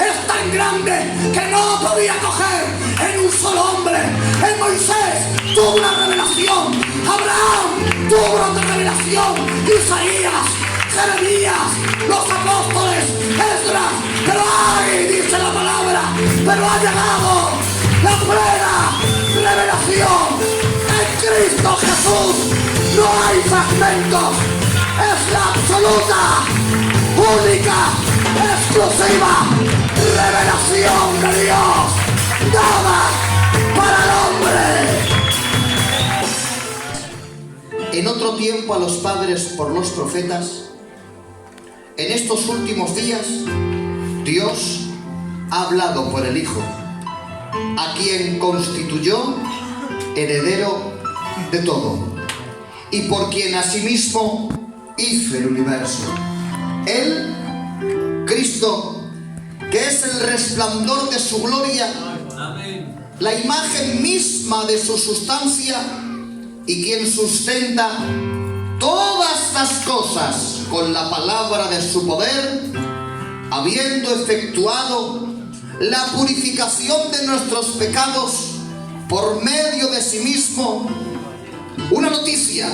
es tan grande que no podía coger en un solo hombre. En Moisés tuvo una revelación, Abraham tuvo una revelación, Isaías, Jeremías, los apóstoles, Esdras. Pero ay, dice la palabra, pero ha llegado la plena revelación. En Cristo Jesús no hay fragmentos, es la absoluta, única, exclusiva revelación de Dios dada para el hombre. En otro tiempo a los padres por los profetas, en estos últimos días Dios ha hablado por el Hijo, a quien constituyó heredero de todo, y por quien asimismo hizo el universo. Él, Cristo, que es el resplandor de su gloria, la imagen misma de su sustancia, y quien sustenta todas las cosas con la palabra de su poder, habiendo efectuado la purificación de nuestros pecados por medio de sí mismo. Una noticia: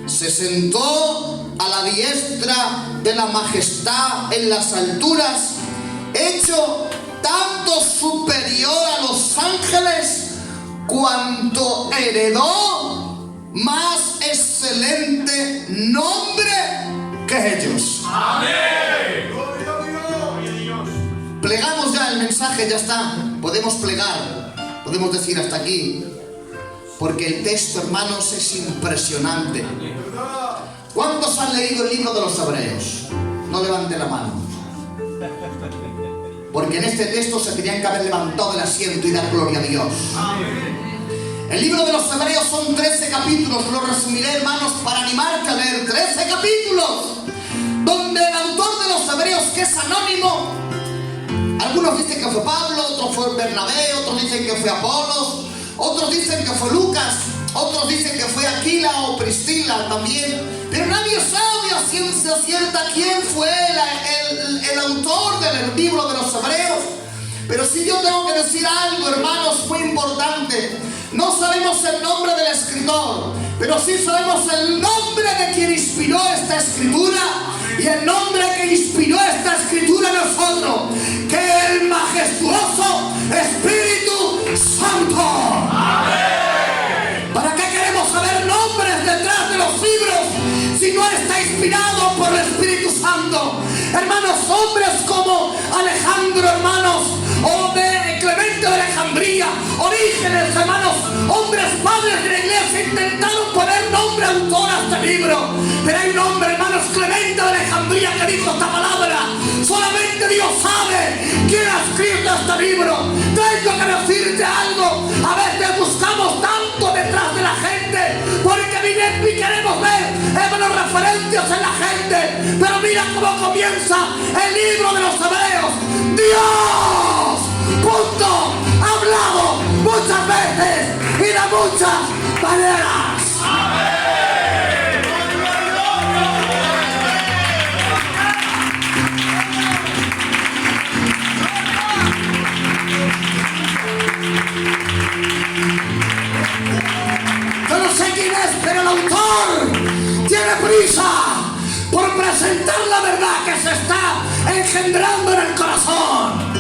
se sentó a la diestra de la majestad en las alturas, hecho tanto superior a los ángeles, cuanto heredó más excelente nombre que ellos. Amén. Plegamos ya el mensaje, ya está. Podemos plegar, podemos decir hasta aquí, porque el texto, hermanos, es impresionante. ¿Cuántos han leído el libro de los Hebreos? No levante la mano, porque en este texto se tenían que haber levantado del asiento y dar gloria a Dios. El libro de los Hebreos son 13 capítulos. Lo resumiré, hermanos, para animarte a leer. 13 capítulos donde el autor de los Hebreos, que es anónimo, algunos dicen que fue Pablo, otros fue Bernabé, otros dicen que fue Apolos, otros dicen que fue Lucas, otros dicen que fue Aquila o Priscila también, pero nadie sabe a ciencia cierta quién fue el autor del libro de los Hebreos. Pero si yo tengo que decir algo, hermanos, muy importante: no sabemos el nombre del escritor, pero sí sabemos el nombre de quien inspiró esta escritura, y el nombre que inspiró esta escritura no es otro que el majestuoso Espíritu Santo. ¡Amén! ¿Para qué queremos saber nombres detrás de los libros si no está inspirado por el Espíritu Santo? Hermanos, hombres como Alejandro, hermanos, o de Clemente de Alejandría, Orígenes, hermanos, hombres padres de la iglesia, intentaron poner nombre autor a este libro, pero hay un hombre, hermanos, Clemente de Alejandría, que dijo esta palabra: solamente Dios sabe quién ha escrito este libro. Tengo que decirte algo: a veces buscamos tanto detrás de la gente porque queremos ver, hermanos, referencias en la gente, pero mira cómo comienza el libro de los Hebreos. Dios, punto, ha hablado muchas veces y de muchas maneras. Yo no sé quién es, pero el autor tiene prisa por presentar la verdad que se está engendrando en el corazón.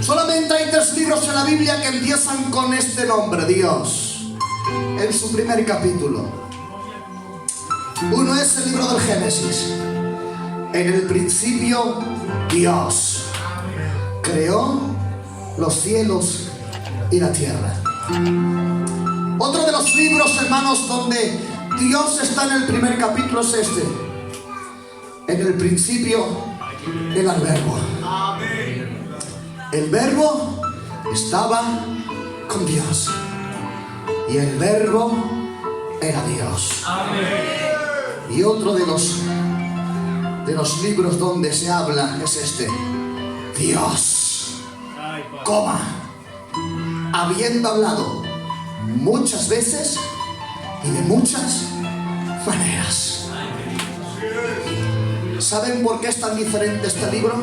Solamente hay 3 libros en la Biblia que empiezan con este nombre, Dios, en su primer capítulo. Uno es el libro del Génesis. En el principio, Dios creó los cielos y la tierra. Otro de los libros, hermanos, donde Dios está en el primer capítulo es este: en el principio era el Verbo. El Verbo estaba con Dios y el Verbo era Dios. Y otro de los libros donde se habla es este: Dios, coma, habiendo hablado muchas veces y de muchas maneras. ¿Saben por qué es tan diferente este libro?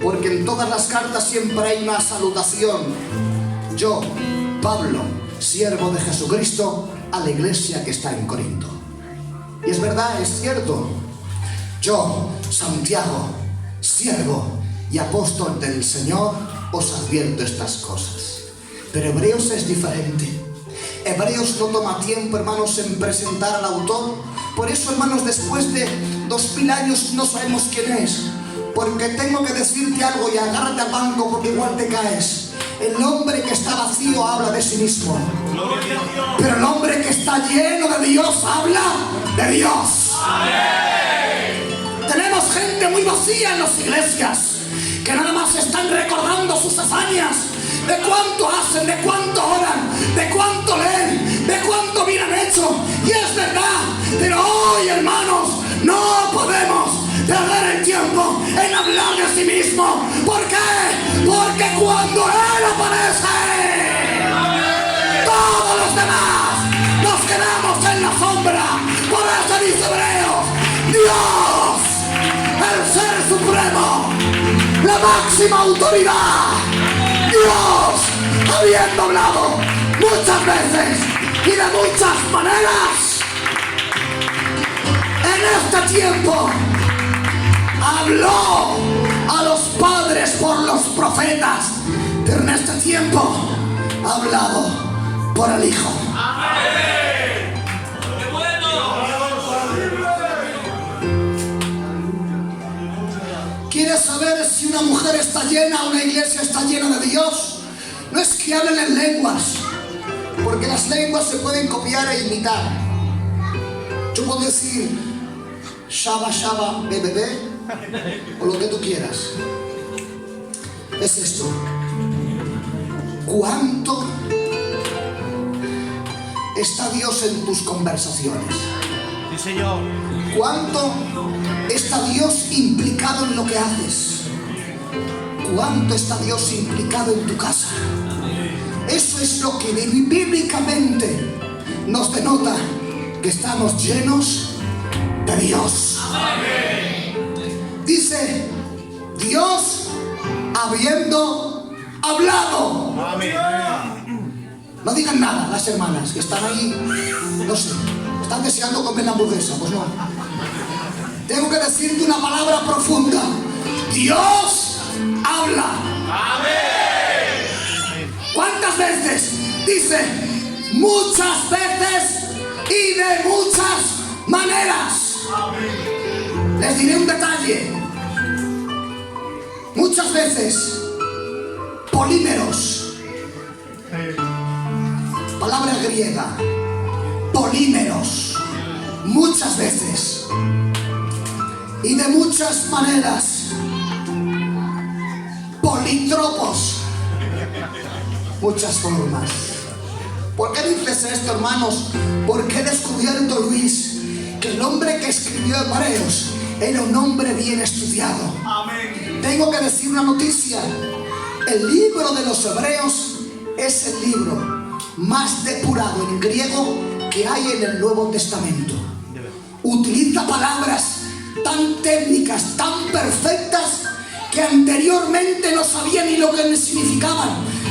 porque en todas las cartas siempre hay una salutación. Yo, Pablo, siervo de Jesucristo, a la iglesia que está en Corinto. Y es verdad, es cierto. Yo, Santiago, siervo y apóstol del Señor, os advierto estas cosas. Pero Hebreos es diferente. Hebreos no toma tiempo, hermanos, en presentar al autor. Por eso, hermanos, después de 2000 años no sabemos quién es. Porque tengo que decirte algo y agárrate al banco porque igual te caes. El hombre que está vacío habla de sí mismo. Pero el hombre que está lleno de Dios habla de Dios. Tenemos gente muy vacía en las iglesias que nada más están recordando sus hazañas, de cuánto hacen, de cuánto oran, de cuánto leen, de cuánto bien han hecho. Y es verdad, pero hoy, hermanos, no podemos perder el tiempo en hablar de sí mismo. ¿Por qué? Porque cuando Él aparece, todos los demás nos quedamos en la sombra. Por eso dice Hebreos, Dios, el Ser Supremo, la máxima autoridad, Dios, habiendo hablado muchas veces y de muchas maneras, en este tiempo habló a los padres por los profetas, pero en este tiempo ha hablado por el Hijo. ¡Amén! ¡Qué bueno! ¿Quieres saber si una mujer está llena, una iglesia está llena de Dios? No es que hablen en lenguas, porque las lenguas se pueden copiar e imitar. Yo puedo decir Shaba Shaba bebé o lo que tú quieras. Es esto. ¿Cuánto está Dios en tus conversaciones? Sí, Señor. ¿Cuánto está Dios implicado en lo que haces? ¿Cuánto está Dios implicado en tu casa? Eso es lo que bíblicamente nos denota que estamos llenos de Dios. Dice, Dios habiendo hablado. No digan nada las hermanas que están ahí, no sé, están deseando comer la hamburguesa. Pues no. Tengo que decirte una palabra profunda. Dios habla. ¿Cuántas veces? Dice, muchas veces y de muchas maneras. Les diré un detalle. Muchas veces, polímeros, palabra griega, polímeros, muchas veces y de muchas maneras, polítropos, muchas formas. ¿Por qué dices esto, hermanos? Porque he descubierto, Luis, que el hombre que escribió Hebreos era un hombre bien estudiado. Tengo que decir una noticia. El libro de los Hebreos es el libro más depurado en griego que hay en el Nuevo Testamento. Utiliza palabras tan técnicas, tan perfectas, que anteriormente no sabía ni lo que significaban.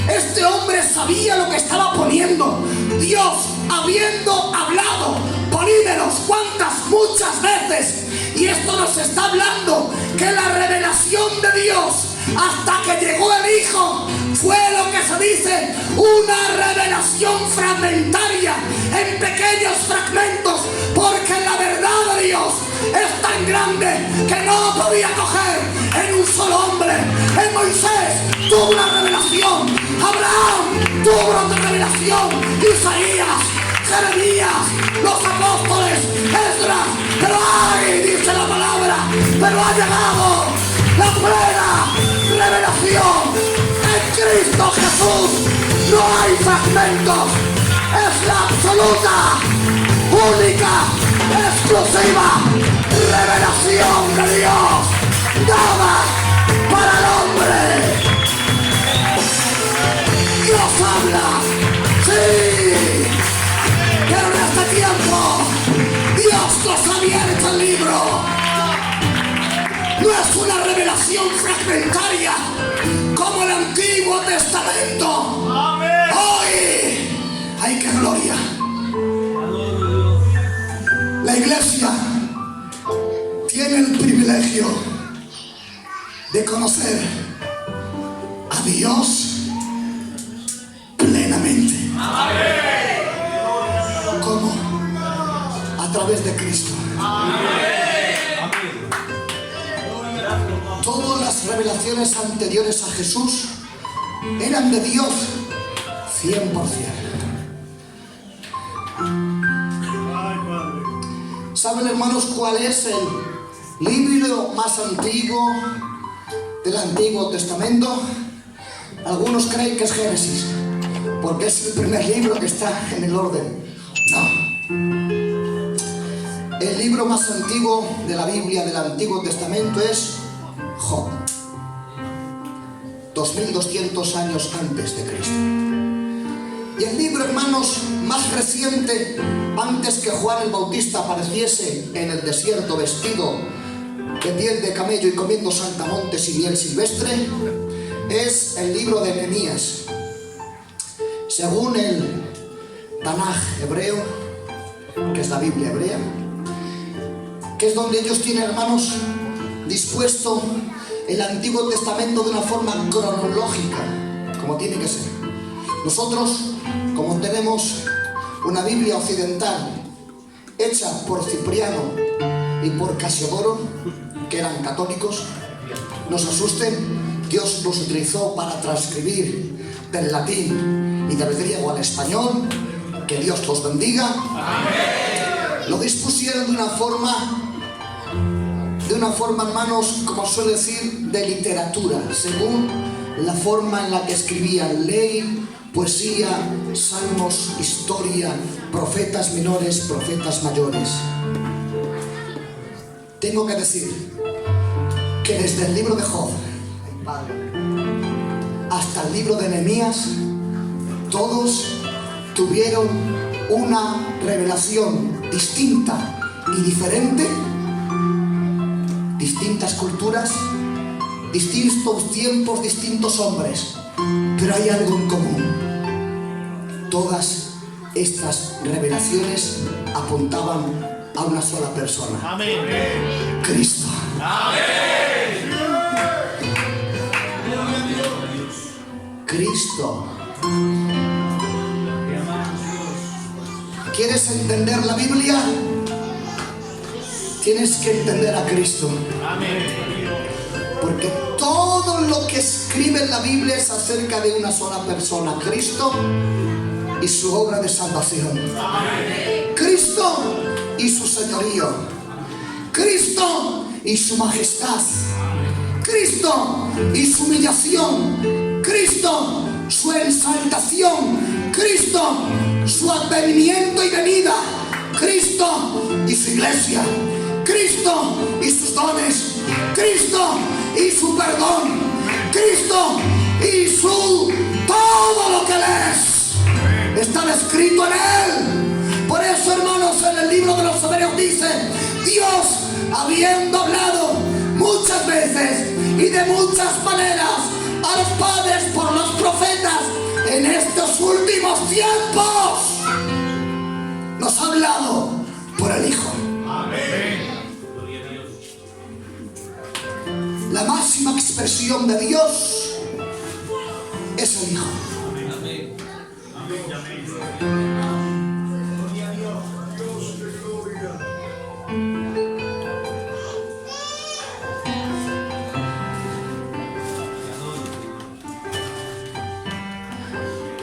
Este hombre sabía lo que estaba poniendo. Dios habiendo hablado, polímeros, ¿cuántas? Muchas veces. Y esto nos está hablando que la revelación de Dios hasta que llegó el Hijo fue lo que se dice una revelación fragmentaria, en pequeños fragmentos, porque la verdad de Dios es tan grande que no podía coger en un solo hombre. En Moisés tuvo una revelación, Abraham tuvo una revelación, Isaías, Jeremías, los apóstoles, Esdras, pero ay, dice la palabra, pero ha llegado la plena revelación en Cristo Jesús. No hay fragmentos, es la absoluta, única, exclusiva revelación de Dios dada para el hombre. Dios habla, sí, pero en este tiempo Dios nos ha abierto el libro. No es una revelación fragmentaria como el Antiguo Testamento. Hoy, ¡ay, qué gloria! La iglesia tiene el privilegio de conocer a Dios plenamente. ¿Cómo? A través de Cristo. Todas las revelaciones anteriores a Jesús eran de Dios 100%. ¿Saben, hermanos, cuál es el libro más antiguo del Antiguo Testamento? Algunos creen que es Génesis, porque es el primer libro que está en el orden. No. El libro más antiguo de la Biblia del Antiguo Testamento es Job, 2200 años antes de Cristo. Y el libro, hermanos, más reciente, antes que Juan el Bautista apareciese en el desierto vestido de piel de camello y comiendo saltamontes y miel silvestre, es el libro de Nehemías. Según el Tanaj hebreo, que es la Biblia hebrea, que es donde ellos tienen, hermanos, dispuesto el Antiguo Testamento de una forma cronológica, como tiene que ser. Nosotros, como tenemos una Biblia occidental hecha por Cipriano y por Casiodoro, que eran católicos, no se asusten, Dios los utilizó para transcribir del latín y del griego al español. Que Dios los bendiga. Amén. Lo dispusieron de una forma, hermanos, como suele decir, de literatura, según la forma en la que escribían ley, poesía, salmos, historia, profetas menores, profetas mayores. Tengo que decir que desde el libro de Job hasta el libro de Nehemías, todos tuvieron una revelación distinta y diferente, distintas culturas, distintos tiempos, distintos hombres, pero hay algo en común. Todas estas revelaciones apuntaban a una sola persona. Amén. Cristo. Amén. Cristo. ¿Quieres entender la Biblia? Tienes que entender a Cristo. Amén. Porque todo lo que escribe en la Biblia es acerca de una sola persona, Cristo y su obra de salvación. Amén. Cristo y su señorío. Cristo y su majestad. Cristo y su humillación. Cristo su exaltación. Cristo su advenimiento y venida. Cristo y su iglesia. Cristo y sus dones. Cristo y su perdón. Cristo y su todo lo que Él es. Está escrito en Él. Por eso, hermanos, en el libro de los Hebreos dice: Dios, habiendo hablado muchas veces y de muchas maneras a los padres por los profetas, en estos últimos tiempos nos ha hablado por el Hijo. Amén. La máxima expresión de Dios es el Hijo. Amén.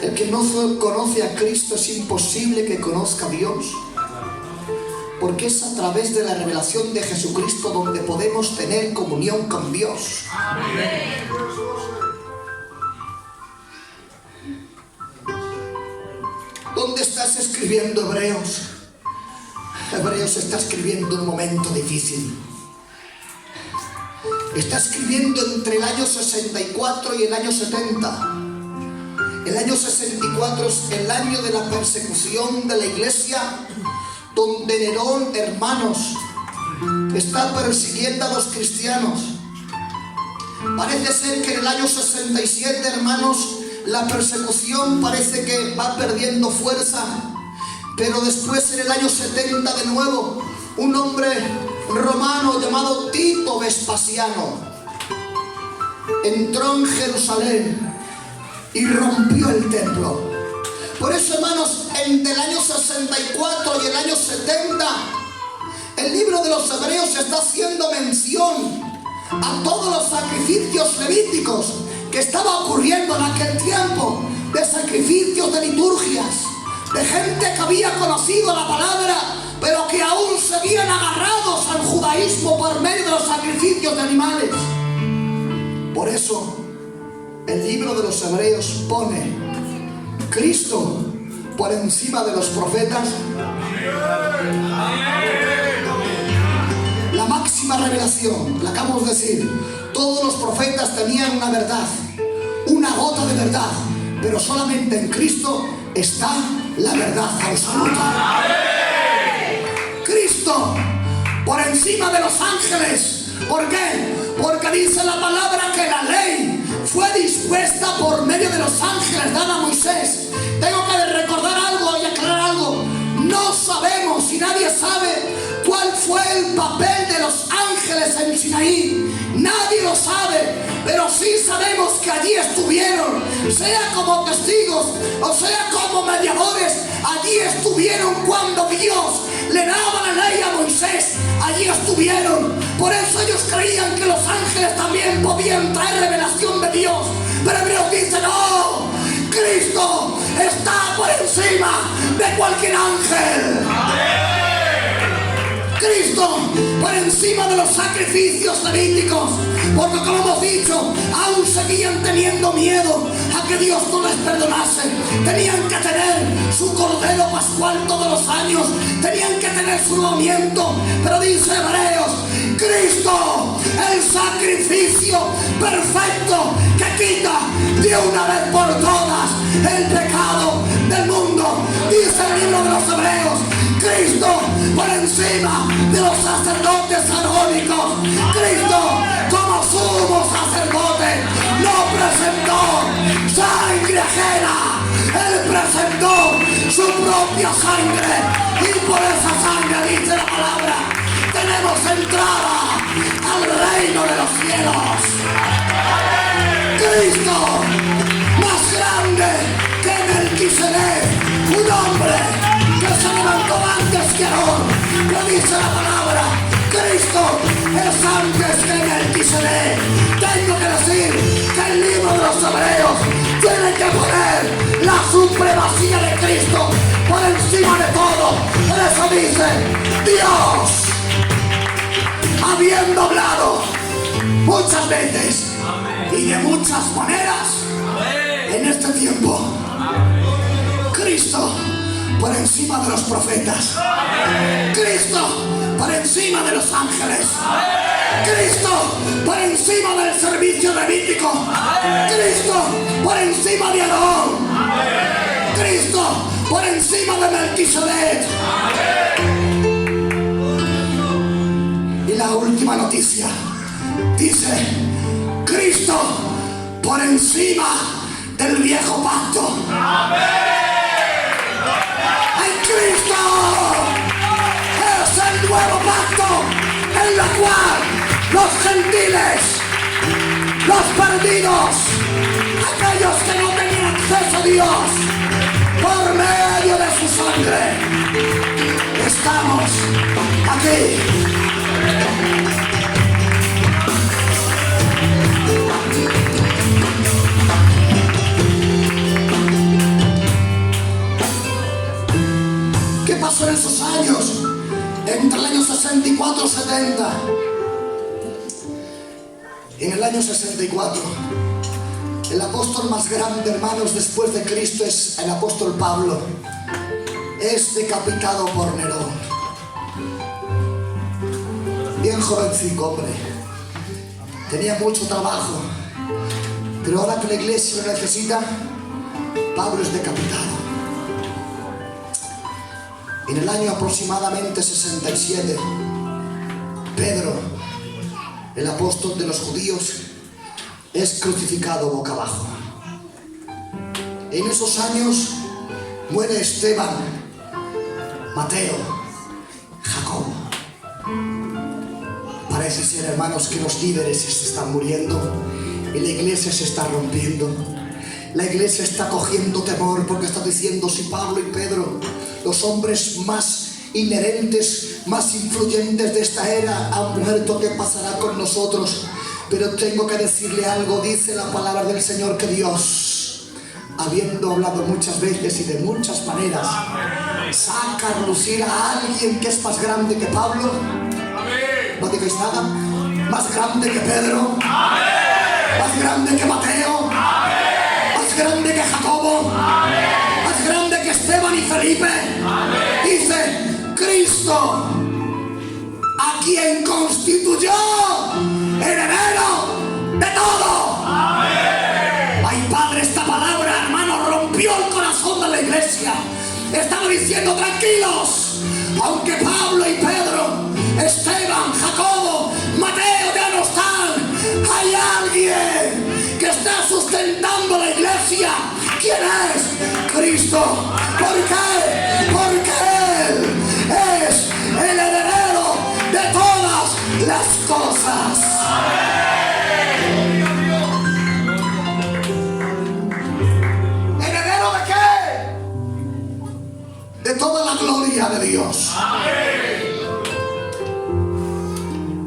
El que no conoce a Cristo es imposible que conozca a Dios, porque es a través de la revelación de Jesucristo donde podemos tener comunión con Dios. Amén. ¿Dónde estás escribiendo Hebreos? Hebreos está escribiendo un momento difícil. Está escribiendo entre el año 64 y el año 70. El año 64 es el año de la persecución de la iglesia, donde Nerón, hermanos, está persiguiendo a los cristianos. Parece ser que en el año 67, hermanos, la persecución parece que va perdiendo fuerza. Pero después, en el año 70 de nuevo, un hombre romano llamado Tito Vespasiano entró en Jerusalén y rompió el templo. Por eso, hermanos, entre el año 64 y el año 70, el libro de los Hebreos está haciendo mención a todos los sacrificios levíticos que estaba ocurriendo en aquel tiempo, de sacrificios, de liturgias, de gente que había conocido la palabra, pero que aún seguían agarrados al judaísmo por medio de los sacrificios de animales. Por eso, el libro de los Hebreos pone Cristo por encima de los profetas. La máxima revelación, la acabamos de decir, todos los profetas tenían una verdad, una gota de verdad, pero solamente en Cristo está la verdad absoluta. Cristo por encima de los ángeles. ¿Por qué? Porque dice la palabra que la ley fue dispuesta por medio de los ángeles dada a Moisés. Tengo que recordar algo y aclarar algo. No sabemos y nadie sabe cuál fue el papel de los ángeles en Sinaí. Nadie lo sabe, pero sí sabemos que allí estuvieron, sea como testigos o sea como mediadores. Allí estuvieron cuando Dios le daba la ley a Moisés. Allí estuvieron. Por eso ellos creían que los ángeles también podían traer revelación de Dios. Pero Hebreos dice no, Cristo está por encima de cualquier ángel. Cristo por encima de los sacrificios levíticos, porque como hemos dicho, aún seguían teniendo miedo a que Dios no les perdonase. Tenían que tener su cordero pascual todos los años, tenían que tener su movimiento. Pero dice Hebreos, Cristo, el sacrificio perfecto que quita de una vez por todas el pecado del mundo. Dice el libro de los Hebreos, Cristo por encima de los sacerdotes arónicos. Cristo como sumo sacerdote no presentó sangre ajena. Él presentó su propia sangre y por esa sangre, dice la palabra, tenemos entrada al reino de los cielos. Cristo más grande que Melquisedec, un hombre que se levantó antes que Aarón. Lo dice la palabra, Cristo es antes que Melquisedec. Tengo que decir que el libro de los Hebreos tiene que poner la supremacía de Cristo por encima de todo. Por eso dice, Dios, habiendo hablado muchas veces y de muchas maneras en este tiempo, Cristo por encima de los profetas, Cristo por encima de los ángeles, Cristo por encima del servicio levítico, Cristo por encima de Aarón, Cristo por encima de Melquisedec. Y la última noticia dice, Cristo por encima del viejo pacto. Cristo es el nuevo pacto en el cual los gentiles, los perdidos, aquellos que no tenían acceso a Dios, por medio de su sangre, estamos aquí. ¿Qué pasó en esos años? Entre el año 64 y 70. En el año 64, el apóstol más grande, hermanos, después de Cristo es el apóstol Pablo. Es decapitado por Nerón. Bien jovencico, hombre. Tenía mucho trabajo. Pero ahora que la iglesia lo necesita, Pablo es decapitado. En el año aproximadamente 67, Pedro, el apóstol de los judíos, es crucificado boca abajo. En esos años muere Esteban, Mateo, Jacobo. Parece ser, hermanos, que los líderes se están muriendo y la iglesia se está rompiendo. La iglesia está cogiendo temor porque está diciendo: si Pablo y Pedro, los hombres más inherentes, más influyentes de esta era, han muerto, ¿qué pasará con nosotros? Pero tengo que decirle algo. Dice la palabra del Señor que Dios, habiendo hablado muchas veces y de muchas maneras, saca a lucir a alguien que es más grande que Pablo. No digáis nada. Más grande que Pedro. Más grande que Mateo. Más grande que Jacobo. Más grande que Esteban y Felipe. Dice: Cristo, a quien constituyó heredero de todo. Ay, Padre, esta palabra, hermano, rompió el corazón de la iglesia. Estaba diciendo: tranquilos, aunque Pablo y Pedro, Esteban, Jacobo, Mateo ya no están, hay alguien que está sustentando la iglesia. ¿Quién es? Cristo. ¿Por qué? Porque Él es el heredero de todas las cosas. ¿Heredero de qué? De toda la gloria de Dios.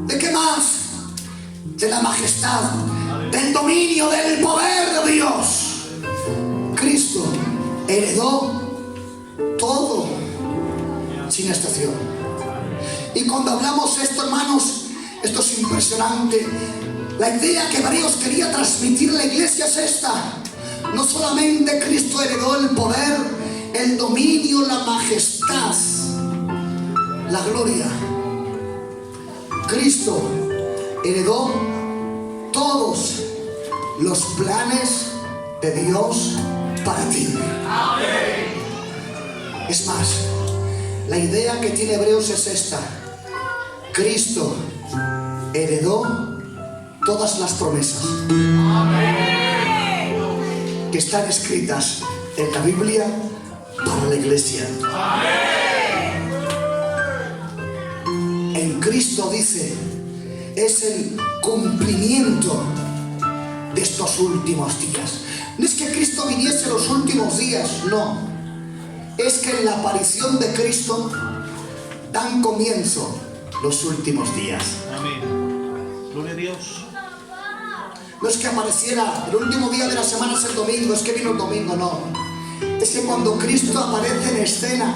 ¿De qué más? De la majestad, del dominio, del poder de Dios. Cristo heredó todo sin excepción. Y cuando hablamos esto, hermanos, esto es impresionante. La idea que Hebreos quería transmitir a la iglesia es esta: no solamente Cristo heredó el poder, el dominio, la majestad, la gloria. Cristo heredó todos los planes de Dios para ti. Es más, la idea que tiene Hebreos es esta: Cristo heredó todas las promesas que están escritas en la Biblia para la iglesia. En Cristo, dice, es el cumplimiento de estos últimos días. No es que Cristo viniese en los últimos días, no. Es que en la aparición de Cristo dan comienzo los últimos días. Amén. Gloria a Dios. No es que apareciera el último día de la semana, es el domingo, es que vino el domingo, no. Es que cuando Cristo aparece en escena,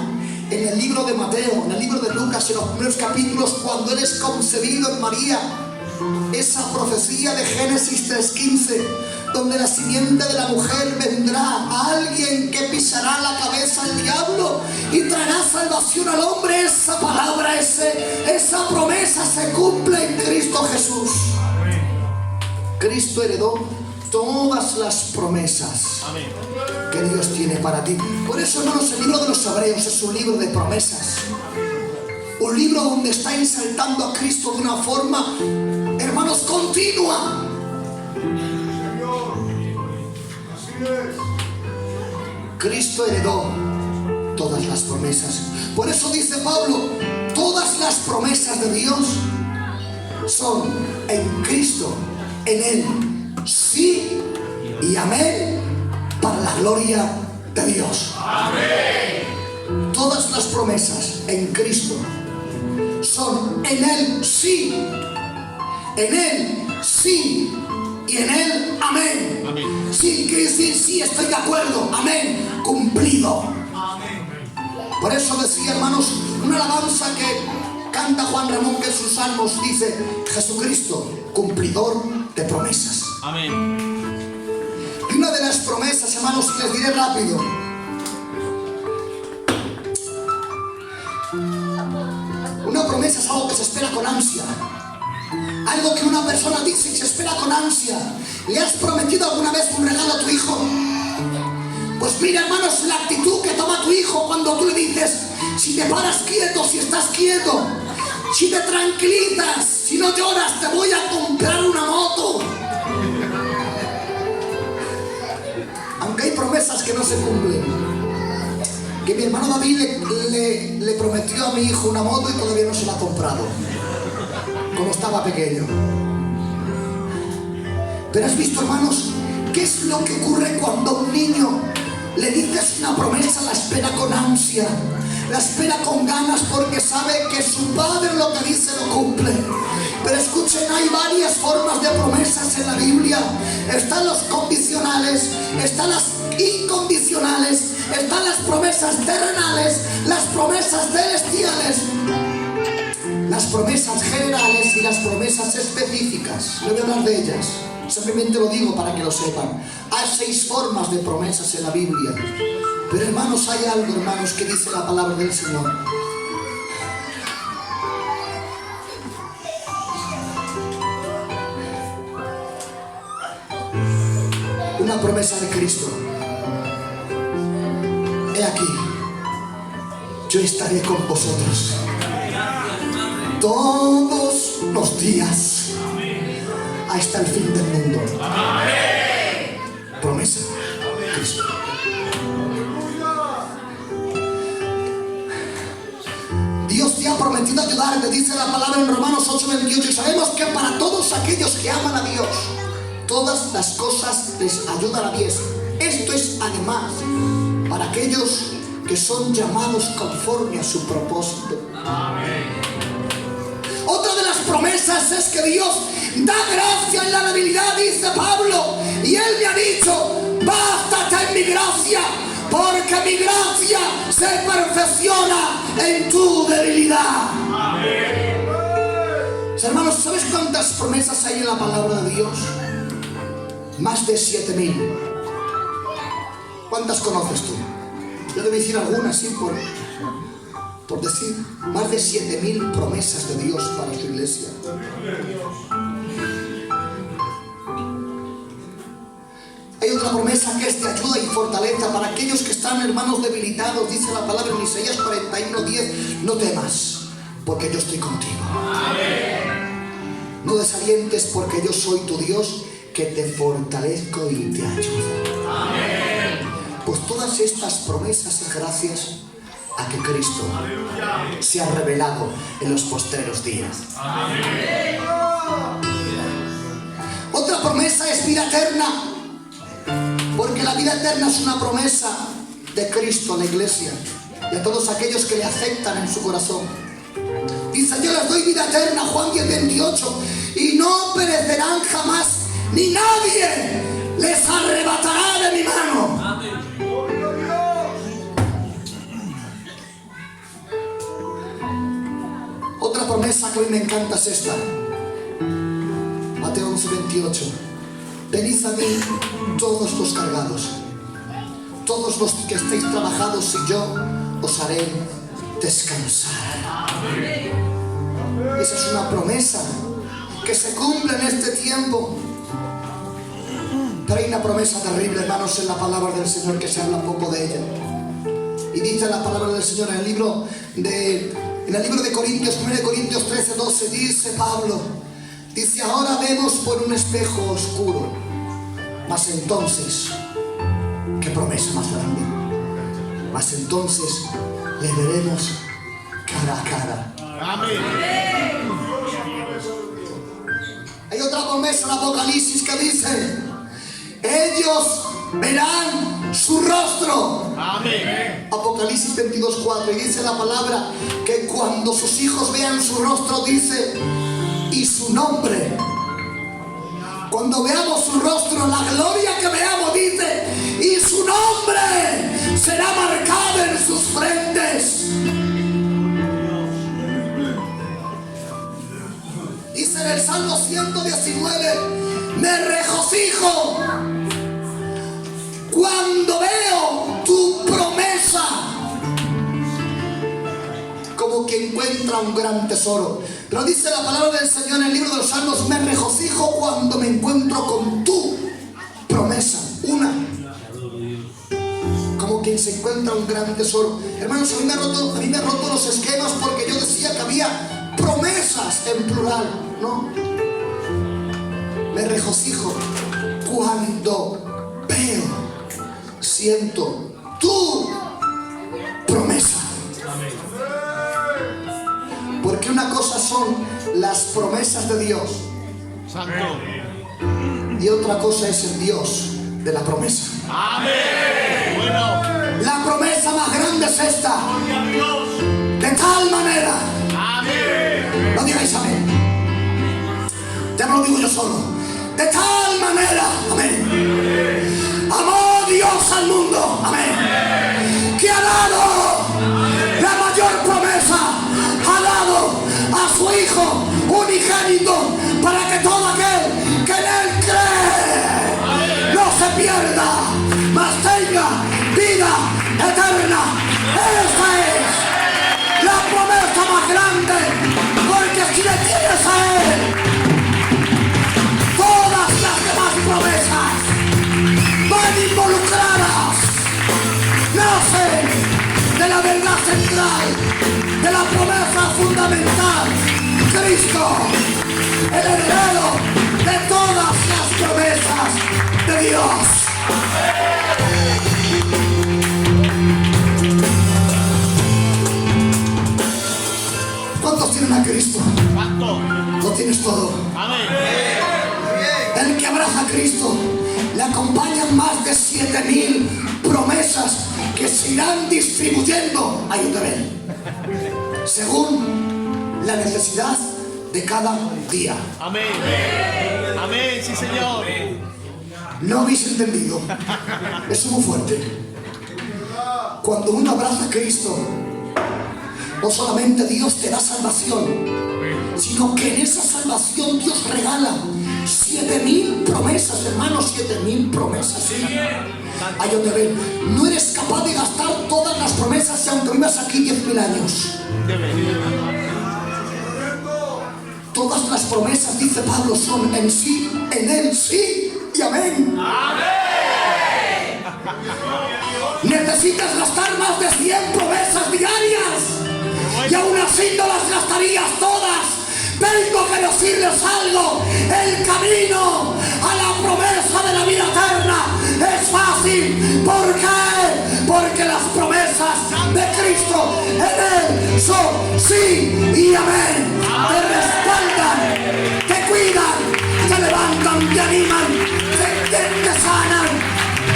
en el libro de Mateo, en el libro de Lucas, en los primeros capítulos, cuando Él es concebido en María, esa profecía de Génesis 3:15, donde la simiente de la mujer vendrá a alguien que pisará la cabeza al diablo y traerá salvación al hombre. Esa palabra, esa promesa se cumple en Cristo Jesús. Cristo heredó todas las promesas que Dios tiene para ti. Por eso, hermanos, el libro de los Hebreos es un libro de promesas. Un libro donde está exaltando a Cristo de una forma, hermanos, continua. Cristo heredó todas las promesas. Por eso dice Pablo: todas las promesas de Dios son en Cristo, en Él, sí y amén, para la gloria de Dios. Amén. Todas las promesas en Cristo son en Él, sí, en Él, sí, y en Él, amén. Amén. Sí, quiere decir sí, estoy de acuerdo, amén, cumplido. Amén. Por eso decía, hermanos, una alabanza que canta Juan Ramón, que en sus salmos dice: Jesucristo, cumplidor de promesas. Amén. Y una de las promesas, hermanos, y les diré rápido, una promesa es algo que se espera con ansia. Algo que una persona dice y se espera con ansia. ¿Le has prometido alguna vez un regalo a tu hijo? Pues mira, hermanos, la actitud que toma tu hijo cuando tú le dices: si te paras quieto, si estás quieto, si te tranquilizas, si no lloras, te voy a comprar una moto. se cumplen. Que mi hermano David le prometió a mi hijo una moto y todavía no se la ha comprado, como estaba pequeño. Pero has visto, hermanos, qué es lo que ocurre cuando a un niño le dices una promesa, la espera con ansia, la espera con ganas, porque sabe que su padre lo que dice lo cumple. Pero escuchen, hay varias formas de promesas en la Biblia. Están los condicionales, están las incondicionales, están las promesas terrenales, las promesas celestiales, las promesas generales y las promesas específicas. No voy a hablar de ellas, simplemente lo digo para que lo sepan. Hay 6 formas de promesas en la Biblia. Pero hermanos, hay algo, hermanos, que dice la palabra del Señor. Una promesa de Cristo. He aquí, yo estaré con vosotros todos los días hasta el fin del mundo. Promesa de Cristo. Dios te ha prometido ayudarte, dice la palabra en Romanos 8:28, y sabemos que para todos aquellos que aman a Dios, todas las cosas les ayudan a bien. Esto es además para aquellos que son llamados conforme a su propósito. Otra de las promesas es que Dios da gracia en la debilidad, dice Pablo, y él me ha dicho: bástate en mi gracia, porque mi gracia se perfecciona en tu debilidad. Hermanos, ¿sabes cuántas promesas hay en la palabra de Dios? Más de 7.000. ¿Cuántas conoces tú? Yo te voy a decir algunas, sí, por decir. Más de 7.000 promesas de Dios para su iglesia. Hay otra promesa que es de ayuda y fortaleza para aquellos que están, hermanos, debilitados. Dice la palabra en Isaías 41:10: no temas, porque yo estoy contigo. No desalientes, porque yo soy tu Dios, que te fortalezco y te ayudo. Pues todas estas promesas es gracias a que Cristo se ha revelado en los postreros días. Otra promesa es vida eterna, porque la vida eterna es una promesa de Cristo a la iglesia y a todos aquellos que le aceptan en su corazón. Dice: yo les doy vida eterna, Juan 10:28, y no perecerán jamás, ni nadie les arrebatará de mi mano. Otra promesa que a mí me encanta es esta. Mateo 11:28. Venid a mí todos los cargados, todos los que estéis trabajados, y yo os haré descansar. Esa es una promesa que se cumple en este tiempo. Pero hay una promesa terrible, hermanos, en la palabra del Señor, que se habla poco de ella. Y dice la palabra del Señor en el libro de Corintios, 1 Corintios 13:12, dice Pablo, dice: ahora vemos por un espejo oscuro, mas entonces, qué promesa más grande, mas entonces le veremos cara a cara. Amén. Hay otra promesa en Apocalipsis que dice: ellos verán su rostro. Amén. Apocalipsis 22:4, y dice la palabra que cuando sus hijos vean su rostro, dice, y su nombre. Cuando veamos su rostro, la gloria que veamos, dice, y su nombre será marcado en sus frentes. Dice en el Salmo 119: me regocijo cuando veo tu promesa, como que encuentra un gran tesoro. Pero dice la palabra del Señor en el libro de los Salmos: me regocijo cuando me encuentro con tu promesa. Una, como quien se encuentra un gran tesoro. Hermanos, a mí me ha roto los esquemas, porque yo decía que había promesas en plural, ¿no? Me regocijo cuando veo. asiento tu promesa. Porque una cosa son las promesas de Dios Santo. y otra cosa es el Dios de la promesa. Amén. Bueno. La promesa más grande es esta. Gloria a Dios. De tal manera. Amén. No digáis amén. Ya no lo digo yo solo. De tal manera. Amén. Amó Dios al mundo. Amén. Que ha dado la mayor promesa. Ha dado a su Hijo unigénito para que todo aquel que en Él cree no se pierda, mas tenga vida eterna. Esa es la promesa más grande, porque si le tienes a Él, todas las demás promesas van involucradas, nacen de la verdad central, de la promesa fundamental, Cristo, el heredero de todas las promesas de Dios. ¿Cuántos tienen a Cristo? Santo. Lo tienes todo. Amén. El que abraza a Cristo, le acompañan más de 7.000 promesas que se irán distribuyendo a Ayuntamiento según la necesidad de cada día. Amén. Amén. Sí, Señor. ¿No habéis entendido? Eso es muy fuerte. Cuando uno abraza a Cristo, no solamente Dios te da salvación, sino que en esa salvación Dios regala 7.000 promesas, hermanos, 7.000 promesas. ¿Sí? Ayúdame, no eres capaz de gastar todas las promesas aunque vivas aquí 10.000 años. Todas las promesas, dice Pablo, son en sí, en Él, sí y amén. Necesitas gastar más de 100 promesas diarias y aún así no las gastarías todas. Vengo a decirles algo. El camino a la promesa de la vida eterna es fácil. ¿Por qué? Porque las promesas de Cristo en Él son sí y amén. Te respaldan, te cuidan, te levantan, te animan, te sanan,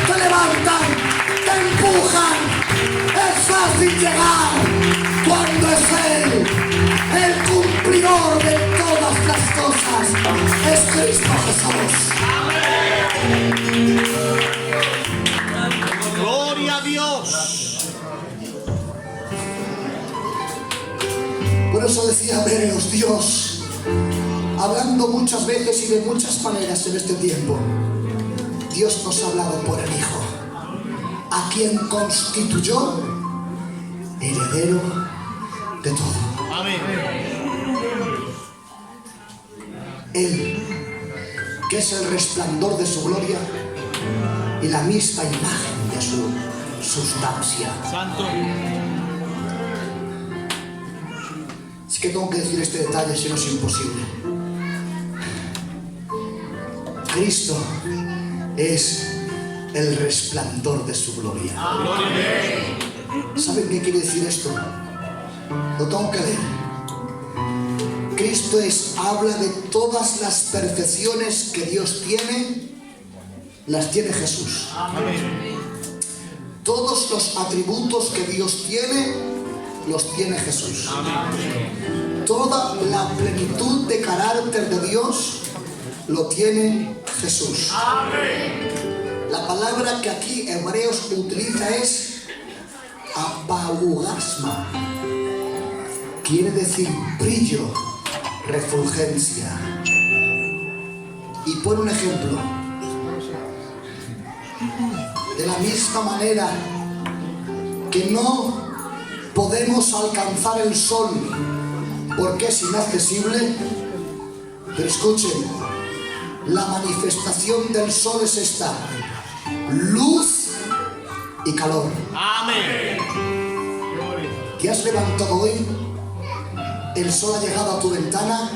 te levantan, te empujan. Es fácil llegar cuando es Él el cumplidor de todas las cosas. Es Cristo Jesús. Gloria a Dios. Por eso decía veros, Dios, hablando muchas veces y de muchas maneras en este tiempo, Dios nos ha hablado por el Hijo, a quien constituyó heredero de todo. Amén. Él, que es el resplandor de su gloria y la misma imagen de su sustancia. Santo. Es que tengo que decir este detalle, si no es imposible. Cristo es el resplandor de su gloria. Gloria a Dios. ¿Saben qué quiere decir esto? Lo tengo que leer. Cristo habla de todas las perfecciones que Dios tiene, las tiene Jesús. Amén. Todos los atributos que Dios tiene, los tiene Jesús. Toda la plenitud de carácter de Dios lo tiene Jesús. La palabra que aquí Hebreos utiliza es apaugasma. Quiere decir brillo, refulgencia. Y pone un ejemplo. De la misma manera que no podemos alcanzar el sol porque es inaccesible, pero escuchen, la manifestación del sol es esta: luz y calor. Amén. ¿Te has levantado hoy? El sol ha llegado a tu ventana,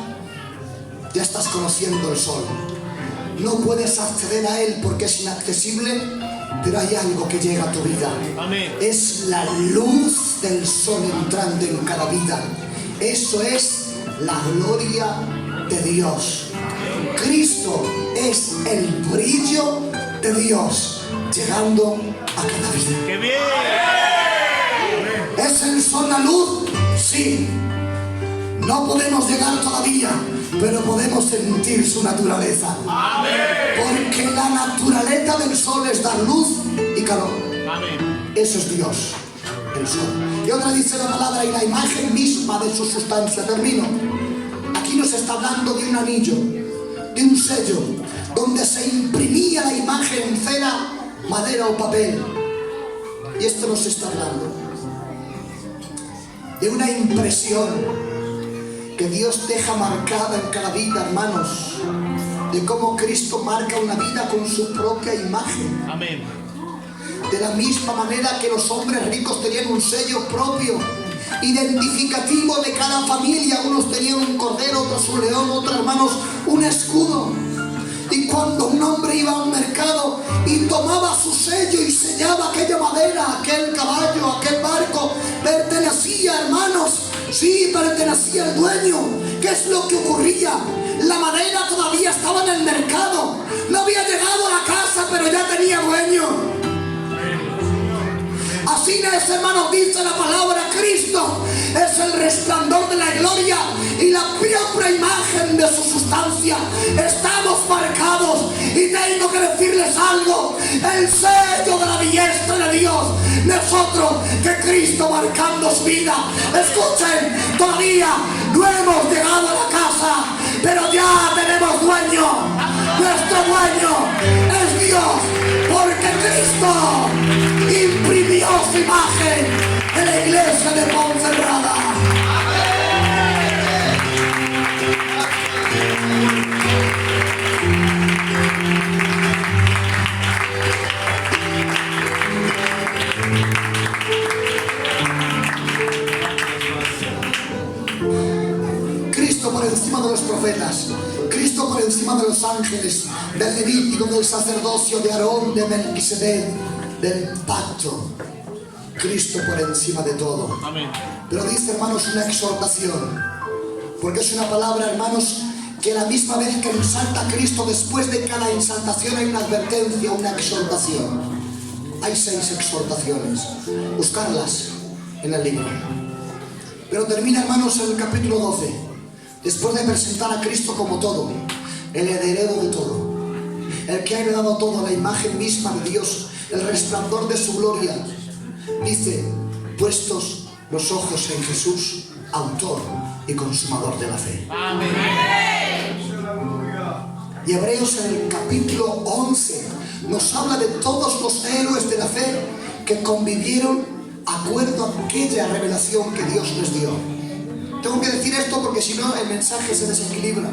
ya estás conociendo el sol. No puedes acceder a él porque es inaccesible, Pero hay algo que llega a tu vida. Amén. Es la luz del sol entrando en cada vida. Eso es la gloria de Dios. Cristo es el brillo de Dios llegando a cada vida. ¡Qué bien! ¿Es el sol la luz? Sí. No podemos llegar todavía, pero podemos sentir su naturaleza. Porque la naturaleza del sol es dar luz y calor. Amén. Eso es Dios, el sol. Y otra dice la palabra, y la imagen misma de su sustancia. Termino. Aquí nos está hablando de un anillo, de un sello, donde se imprimía la imagen en cera, madera o papel. Y esto nos está hablando de una impresión que Dios deja marcada en cada vida, hermanos, de cómo Cristo marca una vida con su propia imagen. Amén. De la misma manera que los hombres ricos tenían un sello propio, identificativo de cada familia. Unos tenían un cordero, otros un león, otros, hermanos, un escudo. Y cuando un hombre iba a un mercado y tomaba su sello y sellaba aquella madera, aquel caballo, aquel barco, pertenecía, hermanos, sí, pertenecía al dueño. ¿Qué es lo que ocurría? La madera todavía estaba en el mercado, no había llegado a la casa, pero ya tenía dueño. Así es, hermanos, dice la palabra, Cristo es el resplandor de la gloria y la propia imagen de su sustancia. Estamos marcados y tengo que decirles algo, el sello de la diestra de Dios, nosotros, que Cristo marcando su vida. Escuchen, todavía no hemos llegado a la casa, pero ya tenemos dueño. Nuestro dueño es Dios, porque Cristo imprimió su imagen en la iglesia de Ponferrada. Cristo por encima de los profetas, Cristo por encima de los ángeles, del Levítico, del sacerdocio, de Aarón, de Melquisedec, del pacto. Cristo por encima de todo. Amén. Pero dice, hermanos, una exhortación, porque es una palabra, hermanos, que a la misma vez que exalta a Cristo, después de cada exaltación hay una advertencia, una exhortación. Hay 6 exhortaciones, buscarlas en el libro. Pero termina, hermanos, en el capítulo 12, después de presentar a Cristo como todo, el heredero de todo, el que ha heredado todo, la imagen misma de Dios, el resplandor de su gloria. Dice, puestos los ojos en Jesús, autor y consumador de la fe. Amén. Y Hebreos en el capítulo 11 nos habla de todos los héroes de la fe que convivieron acuerdo a aquella revelación que Dios les dio. Tengo que decir esto porque si no el mensaje se desequilibra.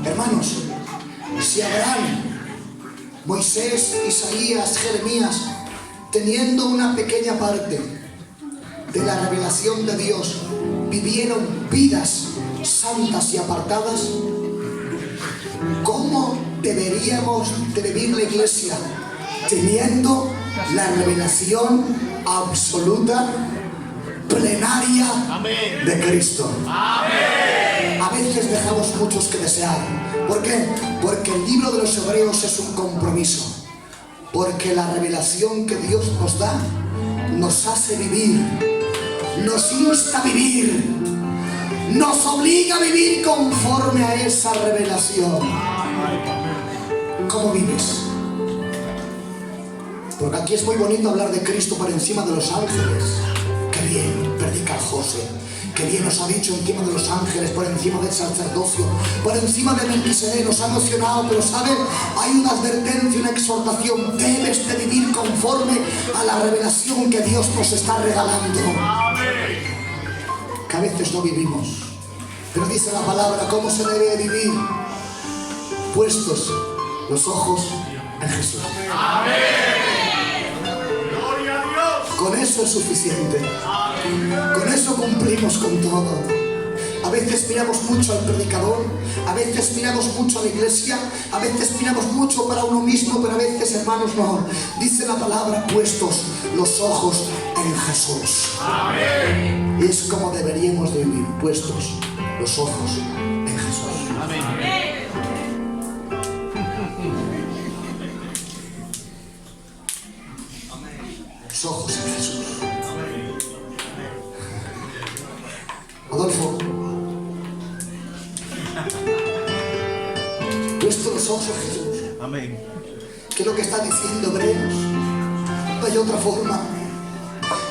Hermanos, si Abraham, Moisés, Isaías, Jeremías, teniendo una pequeña parte de la revelación de Dios, vivieron vidas santas y apartadas, ¿cómo deberíamos de vivir la iglesia teniendo la revelación absoluta, plenaria de Cristo? Amén. A veces dejamos muchos que desear. ¿Por qué? Porque el libro de los Hebreos es un compromiso. Porque la revelación que Dios nos da nos hace vivir, nos insta a vivir, nos obliga a vivir conforme a esa revelación. ¿Cómo vives? Porque aquí es muy bonito hablar de Cristo por encima de los ángeles. Qué bien, predica José. Qué bien nos ha dicho encima de los ángeles, por encima del sacerdocio, por encima de Melquisedec. Nos ha emocionado, pero ¿saben? Hay una advertencia, una exhortación. Debes de vivir conforme a la revelación que Dios nos está regalando. Que a veces no vivimos. Pero dice la palabra, ¿cómo se debe vivir? Puestos los ojos en Jesús. Gloria a Dios. Con eso es suficiente. Con eso cumplimos con todo. A veces miramos mucho al predicador, a veces miramos mucho a la iglesia, a veces miramos mucho para uno mismo, pero a veces, hermanos, no. Dice la palabra, puestos los ojos en Jesús. Amén. Es como deberíamos de vivir, puestos los ojos en Jesús. Amén. Los ojos en Jesús. Adolfo, puesto los ojos en Jesús. Amén. ¿Qué es lo que está diciendo Hebreos? No hay otra forma,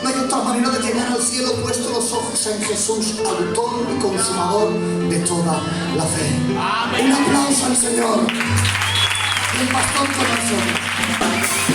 no hay otra manera de llegar al cielo, puesto los ojos en Jesús, autor y consumador de toda la fe. Amén. Un aplauso al Señor. Y el pastor con nosotros.